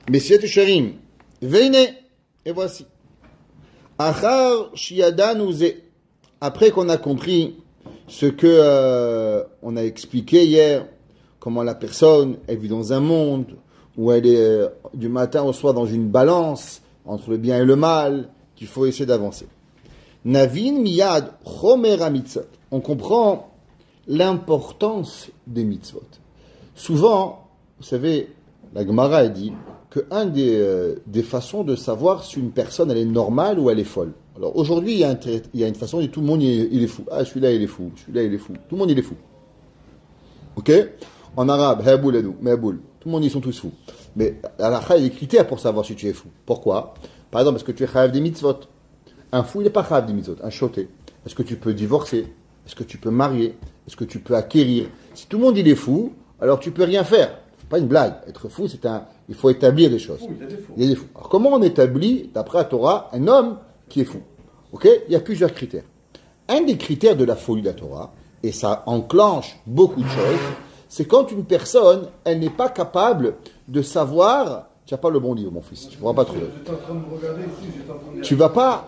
Messieurs Sharim, venez, et voici. Achar shiadanu ze. Après qu'on a compris ce que on a expliqué hier, comment la personne elle vit dans un monde où elle est du matin au soir dans une balance entre le bien et le mal, qu'il faut essayer d'avancer. Navin miyad chomer mitzvot. On comprend l'importance des mitzvot. Souvent, vous savez, la Gemara a dit que des façons de savoir si une personne elle est normale ou elle est folle. Alors aujourd'hui, il y a une façon de tout le monde il est fou. Ah, celui-là il est fou, celui-là il est fou. Tout le monde il est fou. Ok? En arabe, haboul edou, mehboul. Tout le monde ils sont tous fous. Mais à la il y a des critères pour savoir si tu es fou. Pourquoi? Par exemple, est-ce que tu es chayav des mitzvot? Un fou, il n'est pas chayav des mitzvot. Un choté. Est-ce que tu peux divorcer? Est-ce que tu peux marier? Est-ce que tu peux acquérir? Si tout le monde il est fou, alors tu peux rien faire. C'est pas une blague. Être fou, il faut établir des choses. Il y a des fous. Alors comment on établit, d'après la Torah, un homme qui est fou? Ok? Il y a plusieurs critères. Un des critères de la folie de la Torah, et ça enclenche beaucoup de choses, c'est quand une personne, elle n'est pas capable de savoir. Tu n'as pas le bon livre, mon fils. Tu ne pourras pas trouver. J'étais en train de me regarder ici,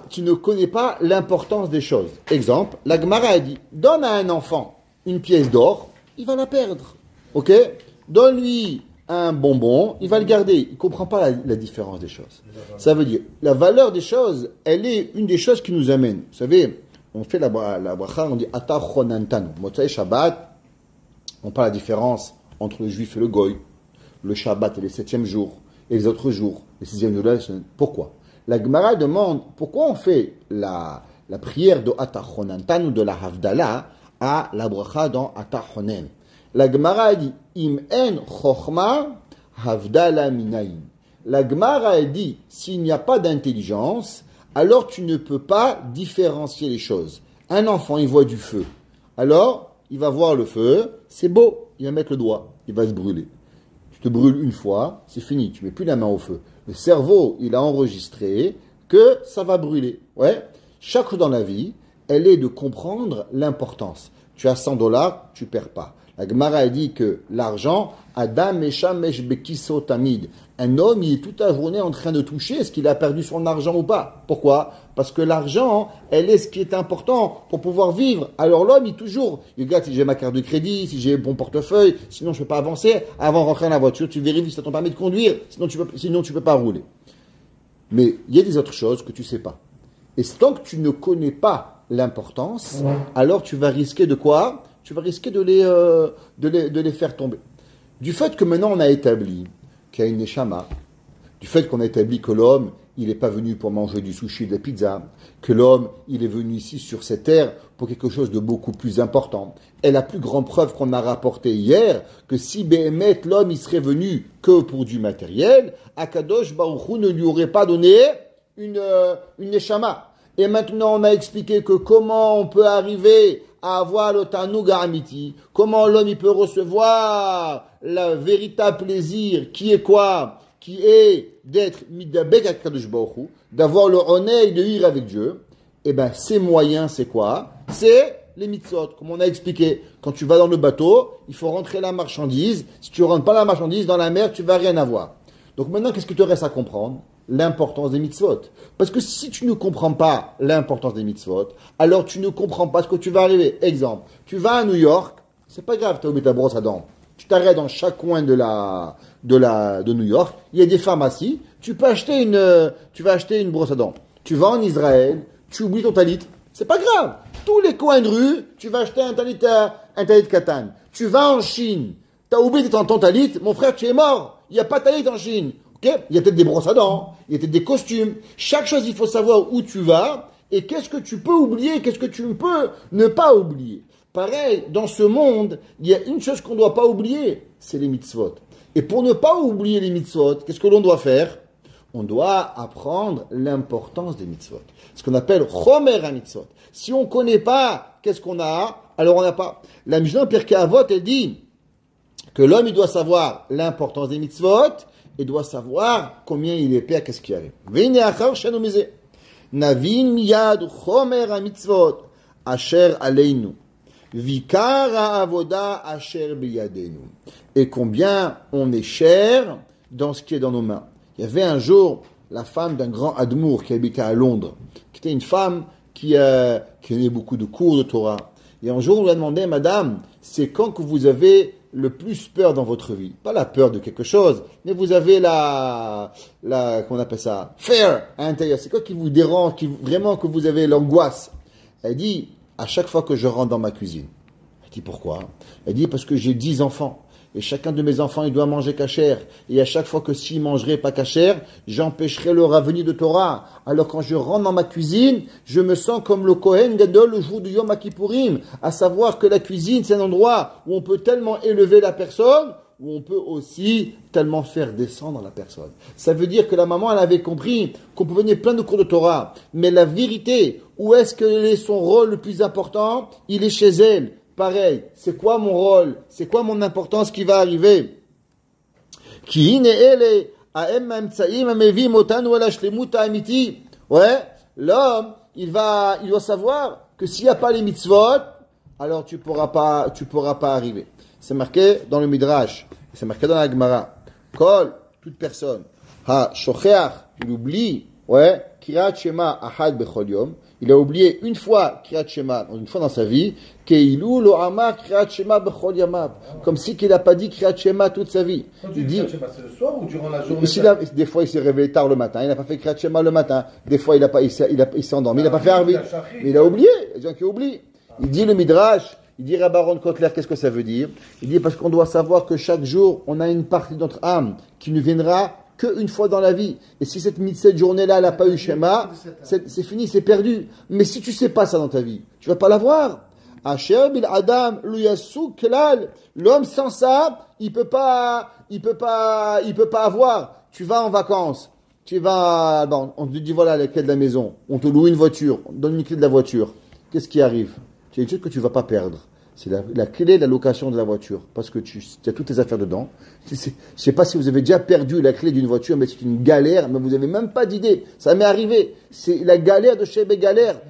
Tu ne connais pas l'importance des choses. Exemple, la Gemara a dit, donne à un enfant une pièce d'or, il va la perdre. Ok? Donne-lui un bonbon, il va le garder. Il ne comprend pas la différence des choses. Ça veut dire, la valeur des choses, elle est une des choses qui nous amène. Vous savez, on fait la bracha, on dit Ata Chonantanu. Motzai Shabbat, on parle de la différence entre le juif et le goy, le Shabbat et les 7e jours, et les autres jours, les 6e jours. Pourquoi? La Gemara demande pourquoi on fait la prière de Ata Chonantanu, de la Havdalah, à la bracha dans Ata Chonen. La Gemara dit Im en chokhma havdala minayin. La Gemara dit s'il n'y a pas d'intelligence, alors tu ne peux pas différencier les choses. Un enfant, il voit du feu. Alors, il va voir le feu, c'est beau, il va mettre le doigt, il va se brûler. Tu te brûles une fois, c'est fini, tu mets plus la main au feu. Le cerveau, il a enregistré que ça va brûler. Ouais. Chaque chose dans la vie, elle est de comprendre l'importance. Tu as $100, tu perds pas. La Gemara a dit que l'argent, Adam Meshamesh Bekiso Tamid. Un homme, il est toute la journée en train de toucher est-ce qu'il a perdu son argent ou pas. Pourquoi? Parce que l'argent, elle est ce qui est important pour pouvoir vivre. Alors l'homme, il regarde si j'ai ma carte de crédit, si j'ai mon portefeuille, sinon je ne peux pas avancer. Avant de rentrer dans la voiture, tu vérifies si tu as ton permis de conduire, sinon tu peux pas rouler. Mais il y a des autres choses que tu ne sais pas. Et tant que tu ne connais pas l'importance, alors tu vas risquer de quoi? Tu vas risquer de les faire tomber. Du fait que maintenant on a établi qu'il y a une neshama, du fait qu'on a établi que l'homme, il n'est pas venu pour manger du sushi et de la pizza, que l'homme, il est venu ici sur cette terre pour quelque chose de beaucoup plus important. Et la plus grande preuve qu'on a rapportée hier, que si Béhémet, l'homme, il serait venu que pour du matériel, Akadosh Baruch Hu ne lui aurait pas donné une neshama. Et maintenant on a expliqué que comment on peut arriver à avoir le Tanouga Amiti, comment l'homme il peut recevoir le véritable plaisir, qui est quoi? Qui est d'être Midabek Akadosh Baruch Hu, d'avoir le honneur de vivre avec Dieu. Eh bien, ces moyens, c'est quoi? C'est les mitzvot, comme on a expliqué. Quand tu vas dans le bateau, il faut rentrer la marchandise. Si tu ne rentres pas la marchandise dans la mer, tu ne vas rien avoir. Donc maintenant, qu'est-ce que te reste à comprendre? L'importance des mitzvot. Parce que si tu ne comprends pas l'importance des mitzvot, alors tu ne comprends pas ce que tu vas arriver. Exemple, tu vas à New York, c'est pas grave, tu as oublié ta brosse à dents. Tu t'arrêtes dans chaque coin de New York, il y a des pharmacies, tu vas acheter une brosse à dents. Tu vas en Israël, tu oublies ton talit, c'est pas grave. Tous les coins de rue, tu vas acheter un talit katan. Tu vas en Chine, tu as oublié ton talit, mon frère, tu es mort. Il n'y a pas de talit en Chine. Okay? Il y a peut-être des brosses à dents, il y a peut-être des costumes. Chaque chose, il faut savoir où tu vas et qu'est-ce que tu peux oublier, qu'est-ce que tu peux ne pas oublier. Pareil, dans ce monde, il y a une chose qu'on ne doit pas oublier, c'est les mitzvot. Et pour ne pas oublier les mitzvot, qu'est-ce que l'on doit faire? On doit apprendre l'importance des mitzvot. Ce qu'on appelle chomer à mitzvot. Si on ne connaît pas qu'est-ce qu'on a, alors on n'a pas. La Mishnah Pirkei Avot, elle dit que l'homme, il doit savoir l'importance des mitzvot et doit savoir combien il est père, qu'est-ce qui arrive. Navin miyad chomer ha mitzvot asher aleinu vikar avoda asher biyadenu. Et combien on est cher dans ce qui est dans nos mains. Il y avait un jour la femme d'un grand admour qui habitait à Londres, qui était une femme qui donnait beaucoup de cours de Torah. Et un jour, on lui a demandé, Madame, c'est quand que vous avez le plus peur dans votre vie? Pas la peur de quelque chose, mais vous avez comment on appelle ça? Fear à l'intérieur. C'est quoi qui vous dérange, vraiment que vous avez l'angoisse? Elle dit, à chaque fois que je rentre dans ma cuisine. Elle dit, pourquoi? Elle dit, parce que j'ai 10 enfants. Et chacun de mes enfants, il doit manger kasher. Et à chaque fois que s'il mangerait pas kasher, j'empêcherai leur avenir de Torah. Alors quand je rentre dans ma cuisine, je me sens comme le Kohen Gadol le jour du Yom Kippourim. À savoir que la cuisine, c'est un endroit où on peut tellement élever la personne, où on peut aussi tellement faire descendre la personne. Ça veut dire que la maman, elle avait compris qu'on pouvait venir plein de cours de Torah. Mais la vérité, où est-ce que est son rôle le plus important? Il est chez elle. Pareil, c'est quoi mon rôle? C'est quoi mon importance qui va arriver? Ouais, l'homme, il doit savoir que s'il n'y a pas les mitzvot, alors tu pourras pas arriver. C'est marqué dans le Midrash, c'est marqué dans la Gemara. Kol, toute personne, shocheach, il oublie, ouais, Kirat Shema ahad bechol yom. Il a oublié une fois Kirat Shema, une fois dans sa vie, Keilu lo amar Kirat Shema bechol yamav. Comme si qu'il n'a pas dit Kirat Shema toute sa vie. Il dit, c'est le soir ou durant la journée? Des fois, il s'est réveillé tard le matin, il n'a pas fait Kirat Shema le matin. Des fois, il s'est endormi, il n'a pas fait Arvit. Mais il a oublié, les gens qui oublient. Il dit le Midrash, il dit Rabbaron Kotler, qu'est-ce que ça veut dire? Il dit parce qu'on doit savoir que chaque jour, on a une partie de notre âme qui nous viendra qu'une fois dans la vie. Et si cette journée-là, elle n'a pas eu Shema, c'est fini, c'est perdu. Mais si tu sais pas ça dans ta vie, tu vas pas l'avoir. Asher bil Adam, l'homme sans ça, il peut pas avoir. Tu vas en vacances. On te dit voilà les clés de la maison. On te loue une voiture. On te donne une clé de la voiture. Qu'est-ce qui arrive? Tu as une chose que tu vas pas perdre. C'est la clé de la location de la voiture. Parce que tu as toutes tes affaires dedans. Je ne sais pas si vous avez déjà perdu la clé d'une voiture, mais c'est une galère, mais vous n'avez même pas d'idée. Ça m'est arrivé. C'est la galère de chez Galère.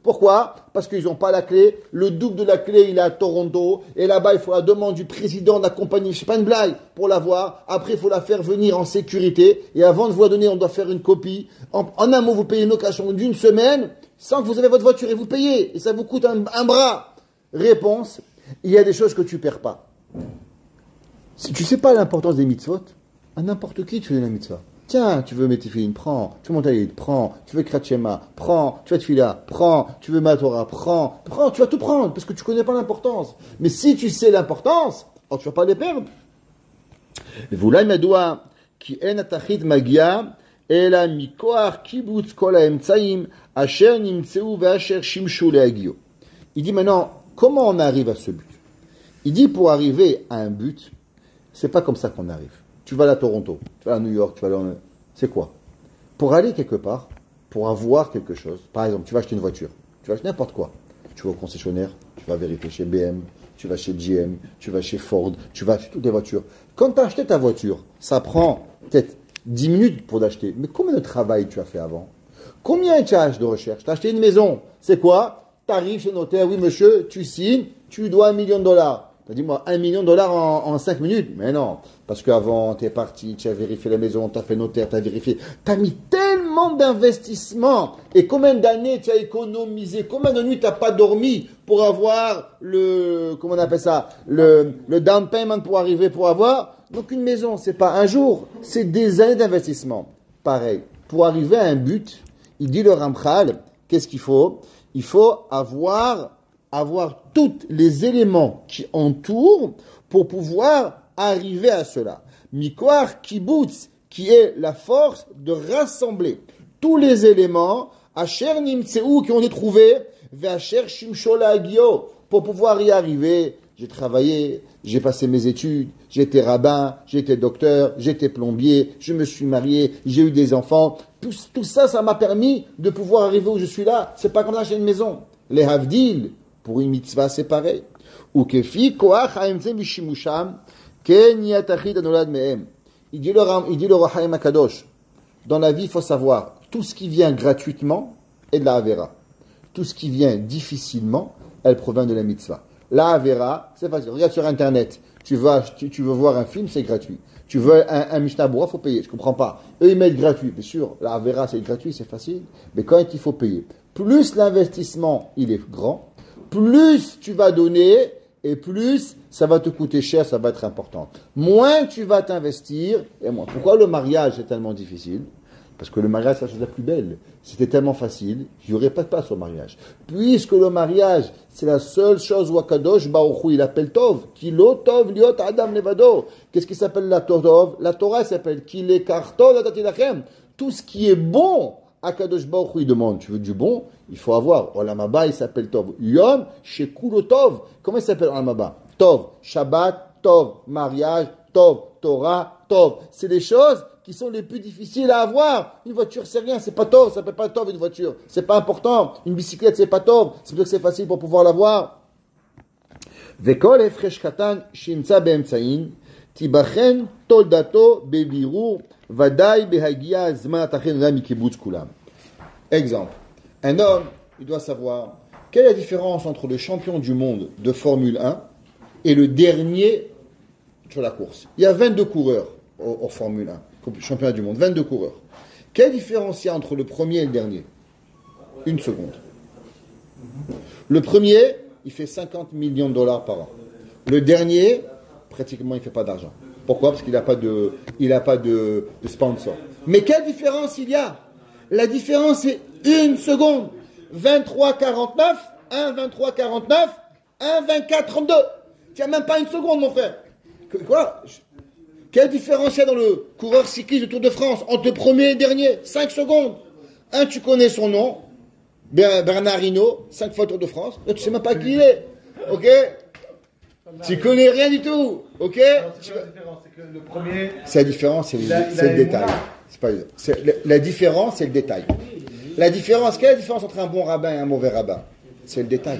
Pourquoi? Parce qu'ils n'ont pas la clé. Le double de la clé, il est à Toronto. Et là-bas, il faut la demande du président de la compagnie. C'est pas une blague pour l'avoir. Après, il faut la faire venir en sécurité. Et avant de vous la donner, on doit faire une copie. En un mot, vous payez une location d'une semaine sans que vous avez votre voiture et vous payez. Et ça vous coûte un bras. Réponse, il y a des choses que tu ne perds pas. Si tu ne sais pas l'importance des mitzvot, à n'importe qui tu fais la mitzvah. Tiens, tu veux mettre tes filles, prends. Tu veux monter, prends. Tu veux Krat Shema, prends. Tu veux Tfila, prends. Tu veux Matorah, prends. Tu vas tout prendre parce que tu ne connais pas l'importance. Mais si tu sais l'importance, alors tu ne vas pas les perdre. Voulay Medoua, qui en atachit magia, ela mikoar kibbutz kol haemtsaim, asher nimtseu ve'asher shimshu leagio. Il dit maintenant, comment on arrive à ce but? Il dit pour arriver à un but, c'est pas comme ça qu'on arrive. Tu vas à Toronto, tu vas à New York, tu vas c'est quoi? Pour aller quelque part, pour avoir quelque chose, par exemple, tu vas acheter une voiture, tu vas acheter n'importe quoi. Tu vas au concessionnaire, tu vas vérifier chez BM, tu vas chez GM, tu vas chez Ford, tu vas acheter toutes les voitures. Quand tu as acheté ta voiture, ça prend peut-être 10 minutes pour l'acheter. Mais combien de travail tu as fait avant? Combien tu as de recherche? Tu as acheté une maison, c'est quoi? Tu arrives chez le notaire, oui monsieur, tu signes, tu dois $1 million. Tu as dit, moi, $1 million en 5 minutes. Mais non, parce qu'avant, tu es parti, tu as vérifié la maison, tu as fait notaire, tu as vérifié. Tu as mis tellement d'investissements. Et combien d'années tu as économisé? Combien de nuits tu n'as pas dormi pour avoir comment on appelle ça, le down payment pour arriver, pour avoir. Donc une maison, c'est pas un jour, c'est des années d'investissement. Pareil, pour arriver à un but, il dit le Ramchal, qu'est-ce qu'il faut? Il faut avoir tous les éléments qui entourent pour pouvoir arriver à cela. Mikoar kibbutz, qui est la force de rassembler tous les éléments, asher nimtseu, qui ont été trouvés, ve'asher shimshola agio, pour pouvoir y arriver. J'ai travaillé, j'ai passé mes études, j'ai été rabbin, j'ai été docteur, j'ai été plombier, je me suis marié, j'ai eu des enfants. Tout ça, ça m'a permis de pouvoir arriver où je suis là. C'est pas comme ça, j'ai une maison. Les havdil, pour une mitzvah, c'est pareil. Ou kefi koach haemtzem bishimusham ken yatachit anolad mehem. Il dit le Rahaim Akadosh. Dans la vie, il faut savoir, tout ce qui vient gratuitement est de la Avera. Tout ce qui vient difficilement, elle provient de la mitzvah. La Avera, c'est facile. Regarde sur Internet. Tu veux voir un film, c'est gratuit. Tu veux un Mishnah Bora, il faut payer. Je comprends pas. Eux, ils mettent gratuit. Bien sûr, la Avera, c'est gratuit, c'est facile. Mais quand il faut payer, plus l'investissement, il est grand, plus tu vas donner et plus ça va te coûter cher, ça va être important. Moins tu vas t'investir et moins. Pourquoi le mariage est tellement difficile? Parce que le mariage, c'est la chose la plus belle. C'était tellement facile, il n'y aurait pas de place au mariage. Puisque le mariage, c'est la seule chose où Akadosh Baruch Hu, il appelle Tov. Kilo Tov liot Adam levado. Qu'est-ce qui s'appelle la Tov? La Torah s'appelle Kile Kartov Atatilachem. Tout ce qui est bon, Akadosh Baruch Hu, il demande. Tu veux du bon? Il faut avoir. Olam Haba, il s'appelle Tov. Yom Shekulo Tov. Comment il s'appelle Olam Haba? Tov. Shabbat, Tov. Mariage, Tov. Torah, Tov. C'est des choses qui sont les plus difficiles à avoir. Une voiture, c'est rien, c'est pas Tov, ça s'appelle pas Tov une voiture. C'est pas important. Une bicyclette, c'est pas Tov. C'est pour ça que c'est facile pour pouvoir l'avoir. Vekol efresh katan shinza be'emtsain tibachen toldato bebiru vadai behagia zman atachen la mikibutz kulam. Exemple. Un homme, il doit savoir quelle est la différence entre le champion du monde de Formule 1 et le dernier sur la course. Il y a 22 coureurs au Formule 1. Championnat du monde, 22 coureurs. Quelle différence il y a entre le premier et le dernier? Une seconde. Le premier, il fait 50 millions de dollars par an. Le dernier, pratiquement, il ne fait pas d'argent. Pourquoi? Parce qu'il n'a pas de sponsor. Mais quelle différence il y a? La différence, c'est une seconde. 23,49, 1,23,49, 1,24,32. Tu n'as même pas une seconde, mon frère. Quoi? Quelle différence il y a dans le coureur cycliste du Tour de France entre le premier et le dernier? 5 secondes. Un, tu connais son nom, Bernard Hinault, 5 fois Tour de France. Là, tu ne sais même pas qui il est. Ok? Tu connais rien du tout. Ok? C'est la différence, c'est que le premier. C'est la différence, c'est le détail. La différence, c'est le détail. La différence, quelle est la différence entre un bon rabbin et un mauvais rabbin? C'est le détail.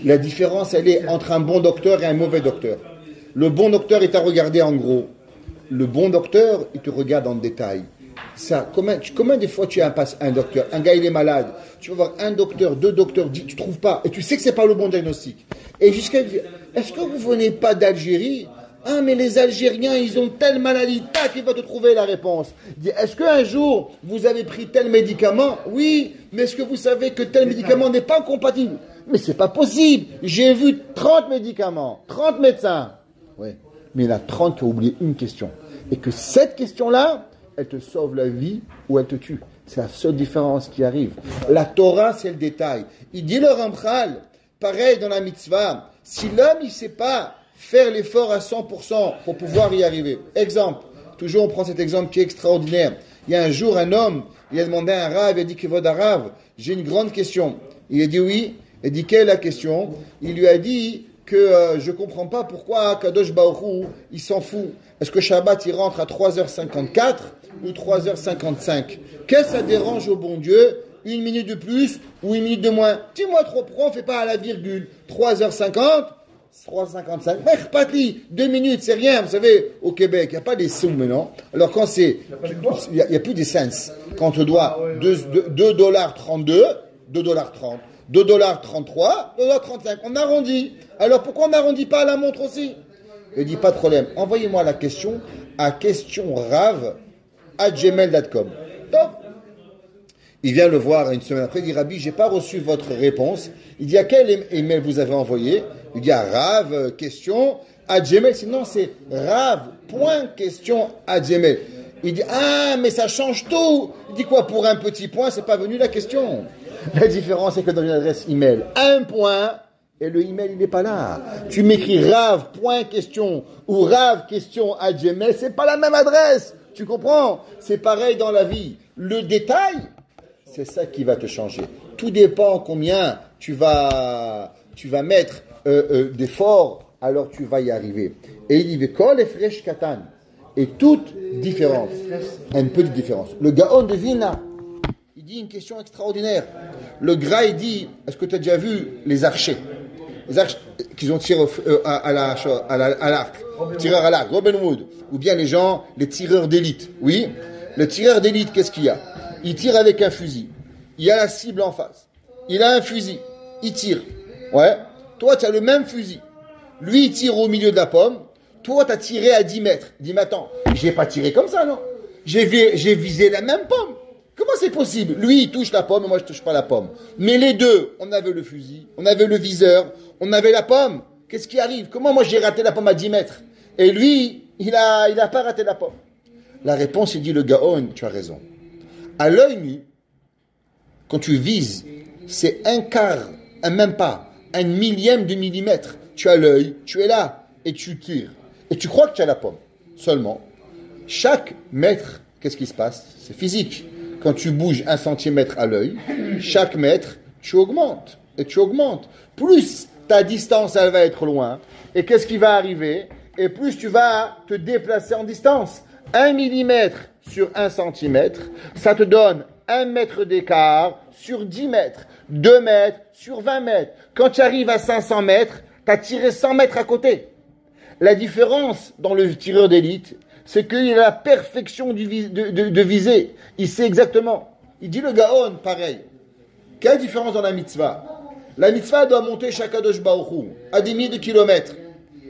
La différence, elle est entre un bon docteur et un mauvais docteur. Le bon docteur, il t'a regardé en gros. Le bon docteur, il te regarde en détail. Ça, combien de fois tu as un docteur, un gars il est malade, tu vas voir un docteur, 2 docteurs, tu trouves pas, et tu sais que c'est pas le bon diagnostic. Et jusqu'à dire, est-ce que vous venez pas d'Algérie? Ah, mais les Algériens, ils ont telle maladie, tac, il va te trouver la réponse. Il dit, est-ce qu'un jour, vous avez pris tel médicament? Oui, mais est-ce que vous savez que tel médicament n'est pas compatible? Mais c'est pas possible. J'ai vu 30 médicaments, 30 médecins. Oui, mais il y en a 30 qui ont oublié une question. Et que cette question-là, elle te sauve la vie ou elle te tue. C'est la seule différence qui arrive. La Torah, c'est le détail. Il dit le Ramchal, pareil dans la mitzvah, si l'homme, il ne sait pas faire l'effort à 100% pour pouvoir y arriver. Exemple, toujours on prend cet exemple qui est extraordinaire. Il y a un jour, un homme, il a demandé à un rav, il a dit, Kevod Arav, j'ai une grande question. Il a dit oui. Il a dit, quelle est la question? Il lui a dit que je ne comprends pas pourquoi Kadosh Baruch Hu, il s'en fout. Est-ce que Shabbat, il rentre à 3h54 ou 3h55? Qu'est-ce que ça dérange au bon Dieu? 1 minute de plus ou 1 minute de moins? Dis-moi trop, pourquoi on ne fait pas à la virgule? 3h50, 3h55, patli, 2 minutes, c'est rien. Vous savez, au Québec, il n'y a pas des sous maintenant. Alors quand c'est, il n'y a plus des cents. Quand on te doit 2,32 $, 2,33 $, 2,35 $, on arrondit. Alors pourquoi on n'arrondit pas à la montre aussi? Il dit pas de problème. Envoyez-moi la question à questionrav@gmail.com. Donc, il vient le voir une semaine après. Il dit Rabbi, j'ai pas reçu votre réponse. Il dit à quel email vous avez envoyé? Il dit à Rav question@gmail. Sinon c'est Rav.question@gmail. Il dit ah mais ça change tout. Il dit quoi, pour un petit point c'est pas venu la question. La différence c'est que dans une adresse email un point. Et le email, il n'est pas là. Tu m'écris rav.question ou rav.question@gmail, c'est pas la même adresse. Tu comprends? C'est pareil dans la vie. Le détail, c'est ça qui va te changer. Tout dépend combien tu vas mettre d'efforts, alors tu vas y arriver. Et il dit, kol efresh katan. Et toute différence, une petite différence. Le Gaon de Vilna, il dit une question extraordinaire. Le Gra, il dit, est-ce que tu as déjà vu les archers? Les archers qu'ils ont tiré à l'arc, tireurs à l'arc, Robin Hood, ou bien les tireurs d'élite. Oui, le tireur d'élite, qu'est-ce qu'il y a? Il tire avec un fusil. Il y a la cible en face. Il a un fusil. Il tire. Ouais. Toi, tu as le même fusil. Lui, il tire au milieu de la pomme. toi, tu as tiré à 10 mètres. Il dit, mais attends, j'ai pas tiré comme ça, non? J'ai visé la même pomme. Comment c'est possible? Lui, il touche la pomme et moi, je touche pas la pomme. Mais les deux, on avait le fusil, on avait le viseur, on avait la pomme. Qu'est-ce qui arrive? Comment moi, j'ai raté la pomme à 10 mètres? Et lui, il a pas raté la pomme. La réponse, il dit, le Gaon, tu as raison. À l'œil nu, quand tu vises, c'est un quart, même pas, un millième de millimètre. Tu as l'œil, tu es là, et tu tires. Et tu crois que tu as la pomme. Seulement, chaque mètre, qu'est-ce qui se passe? C'est physique. Quand tu bouges 1 centimètre à l'œil, chaque mètre, tu augmentes. Et tu augmentes. Plus ta distance, elle va être loin. Et qu'est-ce qui va arriver? Et plus tu vas te déplacer en distance. 1 millimètre sur 1 centimètre, ça te donne 1 mètre d'écart sur 10 mètres. 2 mètres sur 20 mètres. Quand tu arrives à 500 mètres, tu as tiré 100 mètres à côté. La différence dans le tireur d'élite, c'est qu'il a la perfection de visée. Il sait exactement. Il dit le Gaon, pareil. Quelle différence dans la mitzvah? La mitzvah doit monter chaque Kadosh Baruch Hu à des milliers de kilomètres.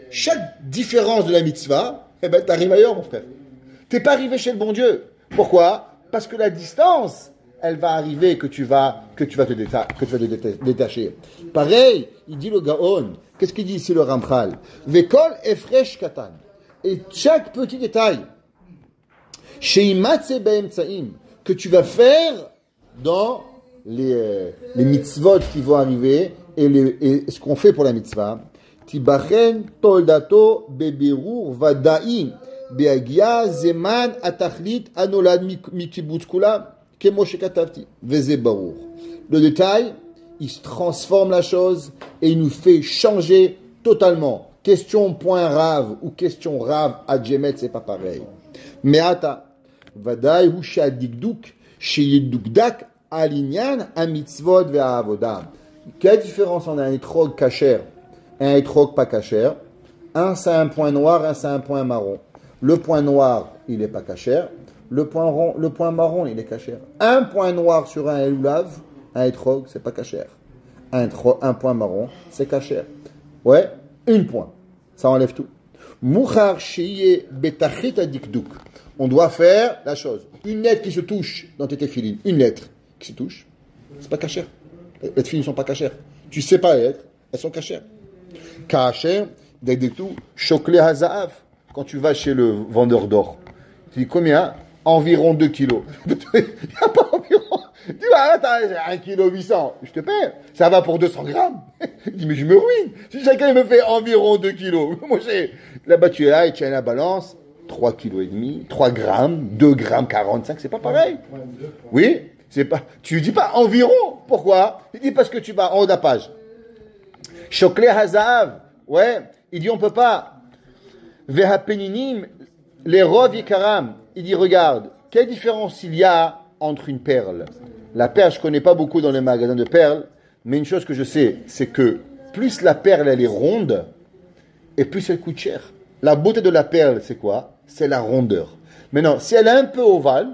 Chaque différence de la mitzvah, tu arrives ailleurs, mon frère. Tu n'es pas arrivé chez le bon Dieu. Pourquoi? Parce que la distance, elle va arriver que tu vas te détacher. Pareil, il dit le Gaon. Qu'est-ce qu'il dit ici le Ramchal? Vekol efresh katan. Et chaque petit détail, sheimatse be'emtsaim, que tu vas faire dans les mitzvot qui vont arriver et ce qu'on fait pour la mitzvah. Tibachen toldato beberur vada'i beagia zeman atachlit anolad mikibutz kula kemo shekatavti veze barur. Le détail, il se transforme la chose et il nous fait changer totalement. Question point rave ou question rave à Djemet, c'est pas pareil. Meata, vadaï hu shadikduk, sheyedukdak, alinyan, amitzvot ve'avoda. Quelle différence entre un étrog kasher et un étrog pas kasher? Un, c'est un point noir, un, c'est un point marron. Le point noir, il est pas kasher. Le point marron, il est kasher. Un point noir sur un lulav, un étrog, c'est pas kasher. Un point marron, c'est kasher. Ouais, une point. Ça enlève tout. Mouchar shiye betachit adikduk. On doit faire la chose. Une lettre qui se touche dans tes téfilines, une lettre qui se touche, c'est pas kasher. Les téfilines ne sont pas kasher. Tu sais pas les lettres, elles sont kasher. Kasher, d'adikduk, chokle hazaav. Quand tu vas chez le vendeur d'or, tu dis combien? Environ 2 kilos. Il n'y a pas environ. Tu vas, t'as 1,8 kg. Je te paie. Ça va pour 200 grammes. Il dit, mais je me ruine. Si chacun me fait environ 2 kilos. Moi, là-bas, tu es là et tu as la balance. 3,5 kg, 3 grammes, 2 grammes 45, c'est pas pareil. Oui, c'est pas. Tu dis pas environ. Pourquoi? Il dit parce que tu vas en haut de la page. Chokle hazav. Ouais. Il dit, on peut pas. Vehapeninim, les rov yikaram. Il dit, regarde, quelle différence il y a entre une perle. La perle, je ne connais pas beaucoup dans les magasins de perles, mais une chose que je sais, c'est que plus la perle, elle est ronde, et plus elle coûte cher. La beauté de la perle, c'est quoi? C'est la rondeur. Maintenant, si elle est un peu ovale,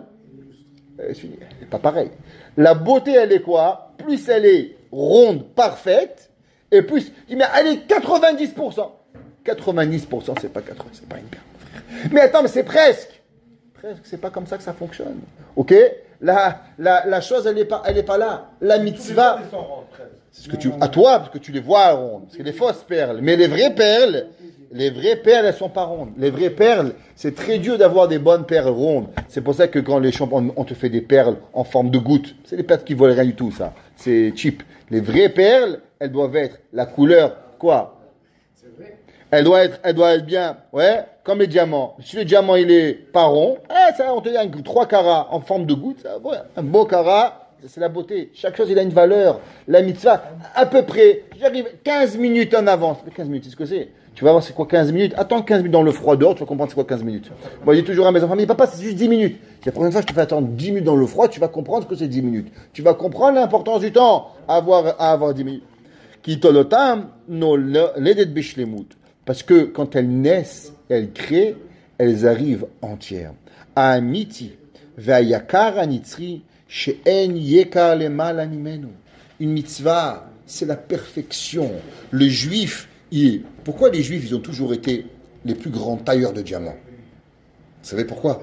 c'est pas pareil. La beauté, elle est quoi? Plus elle est ronde, parfaite, et plus, mais elle est 90%. 90%, c'est pas 80, c'est pas une perle, frère. Mais attends, mais c'est presque. C'est pas comme ça que ça fonctionne. Ok? La chose, elle est pas là. La mitzvah. C'est ce que à toi, parce que tu les vois rondes. C'est les fausses perles. Mais les vraies perles, elles sont pas rondes. Les vraies perles, c'est très dur d'avoir des bonnes perles rondes. C'est pour ça que quand les champions, on te fait des perles en forme de gouttes. C'est des perles qui volent rien du tout, ça. C'est cheap. Les vraies perles, elles doivent être la couleur, quoi? Elle doit être bien, ouais, comme les diamants. Si le diamant, il est pas rond, ça, on te dit 3 carats en forme de goutte, ça, ouais, un beau carat, c'est la beauté. Chaque chose, il a une valeur. La mitzvah, à peu près, j'arrive 15 minutes en avance. 15 minutes, c'est ce que c'est. Tu vas voir c'est quoi 15 minutes. Attends 15 minutes dans le froid dehors, tu vas comprendre c'est quoi 15 minutes. Moi, je dis toujours à mes enfants, mais papa, c'est juste 10 minutes. La prochaine fois, je te fais attendre 10 minutes dans le froid, tu vas comprendre ce que c'est 10 minutes. Tu vas comprendre l'importance du temps à avoir 10 minutes. Qui tolotam, no ledet bishlemut. Parce que quand elles naissent, elles créent, elles arrivent entières. Amiti, ve'ayakar anitzri, she'en yekar lemal animenu. Une mitzvah, c'est la perfection. Le juif, pourquoi les juifs, ils ont toujours été les plus grands tailleurs de diamants. Vous savez pourquoi?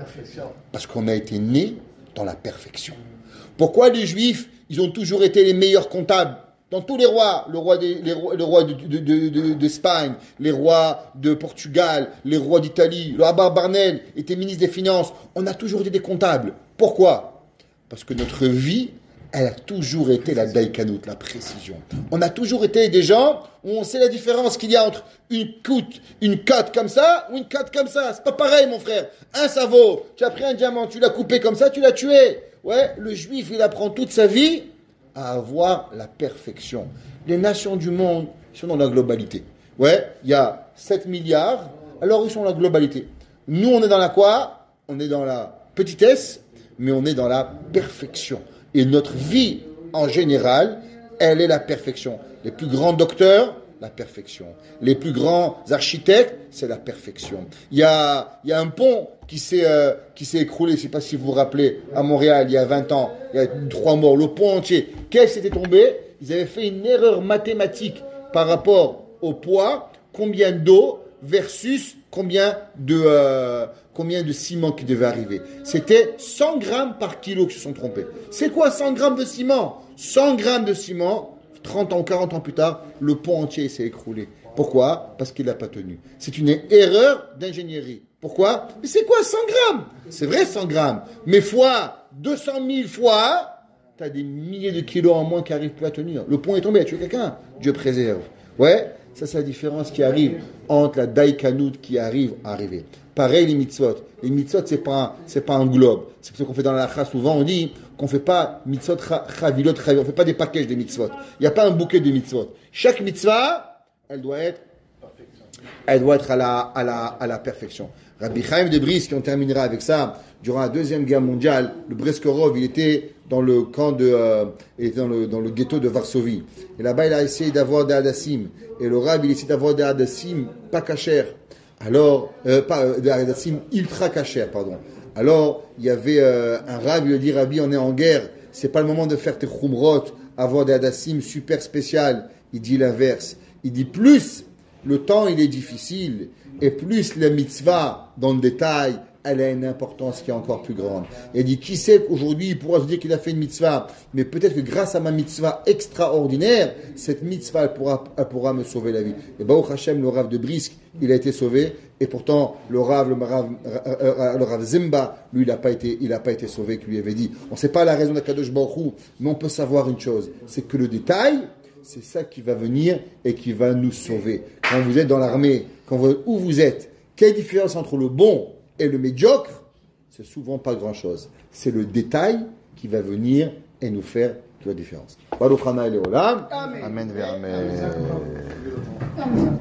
Parce qu'on a été né dans la perfection. Pourquoi les Juifs, ils ont toujours été les meilleurs comptables? Dans tous les rois, le roi d'Espagne, les rois de Portugal, les rois d'Italie, le roi Barnel était ministre des Finances. On a toujours été des comptables. Pourquoi? Parce que notre vie, elle a toujours été la daïkanout, la précision. On a toujours été des gens où on sait la différence qu'il y a entre une cote comme ça ou une cote comme ça. C'est pas pareil, mon frère. Un cerveau, tu as pris un diamant, tu l'as coupé comme ça, tu l'as tué. Ouais, le juif, il apprend toute sa vie à avoir la perfection. Les nations du monde sont dans la globalité. Ouais, il y a 7 milliards, alors ils sont dans la globalité. Nous, on est dans la quoi? On est dans la petitesse, mais on est dans la perfection. Et notre vie, en général, elle est la perfection. Les plus grands docteurs, la perfection. Les plus grands architectes, c'est la perfection. Il y a un pont qui s'est écroulé, je ne sais pas si vous vous rappelez, à Montréal, il y a 20 ans. Il y a 3 morts, le pont entier. Qu'est-ce qui était tombé? Ils avaient fait une erreur mathématique par rapport au poids, combien d'eau versus combien de ciment qui devait arriver. C'était 100 grammes par kilo qui se sont trompés. C'est quoi 100 grammes de ciment? 100 grammes de ciment, 30 ans, 40 ans plus tard, le pont entier s'est écroulé. Pourquoi? Parce qu'il n'a pas tenu. C'est une erreur d'ingénierie. Pourquoi? Mais c'est quoi 100 grammes? C'est vrai 100 grammes. Mais fois 200 000 fois, tu as des milliers de kilos en moins qui n'arrivent plus à tenir. Le pont est tombé, a tué quelqu'un. Dieu préserve. Ouais, ça c'est la différence qui arrive entre la daïkanout qui arrive à arriver. Pareil les mitzvot. Les mitzvot, c'est pas un globe. C'est ce qu'on fait dans la lacha. Souvent, on dit qu'on fait pas mitzvot chavilot chavilot. On fait pas des packages de mitzvot. Il n'y a pas un bouquet de mitzvot. Chaque mitzvah, elle doit être à la perfection. Rabbi Chaim de Brisk, on terminera avec ça, durant la Deuxième Guerre mondiale, le Breskorov, il était dans le camp il était dans le ghetto de Varsovie. Et là-bas, il a essayé d'avoir des hadassim. Et le Rav, il a essayé d'avoir des hadassim pas cachers. Alors, des hadassim ultra cachers, pardon. Alors, il y avait un Rav, il lui a dit, Rabbi, on est en guerre, c'est pas le moment de faire tes khumrot, avoir des hadassim super spécial. Il dit l'inverse. Il dit plus le temps il est difficile et plus la mitzvah dans le détail, elle a une importance qui est encore plus grande. Et il dit, qui sait qu'aujourd'hui il pourra se dire qu'il a fait une mitzvah, mais peut-être que grâce à ma mitzvah extraordinaire, cette mitzvah elle pourra me sauver la vie. Et Baruch Hashem, le Rav de Brisk, il a été sauvé, et pourtant le Rav Zemba, lui il n'a pas été sauvé, qui lui avait dit. On ne sait pas la raison de Kadosh Baruch Hu, mais on peut savoir une chose, c'est que le détail, c'est ça qui va venir et qui va nous sauver. Quand vous êtes dans l'armée, où vous êtes, quelle différence entre le bon et le médiocre? C'est souvent pas grand-chose. C'est le détail qui va venir et nous faire la différence. Baruch Hana Leolam. Amen. Amen.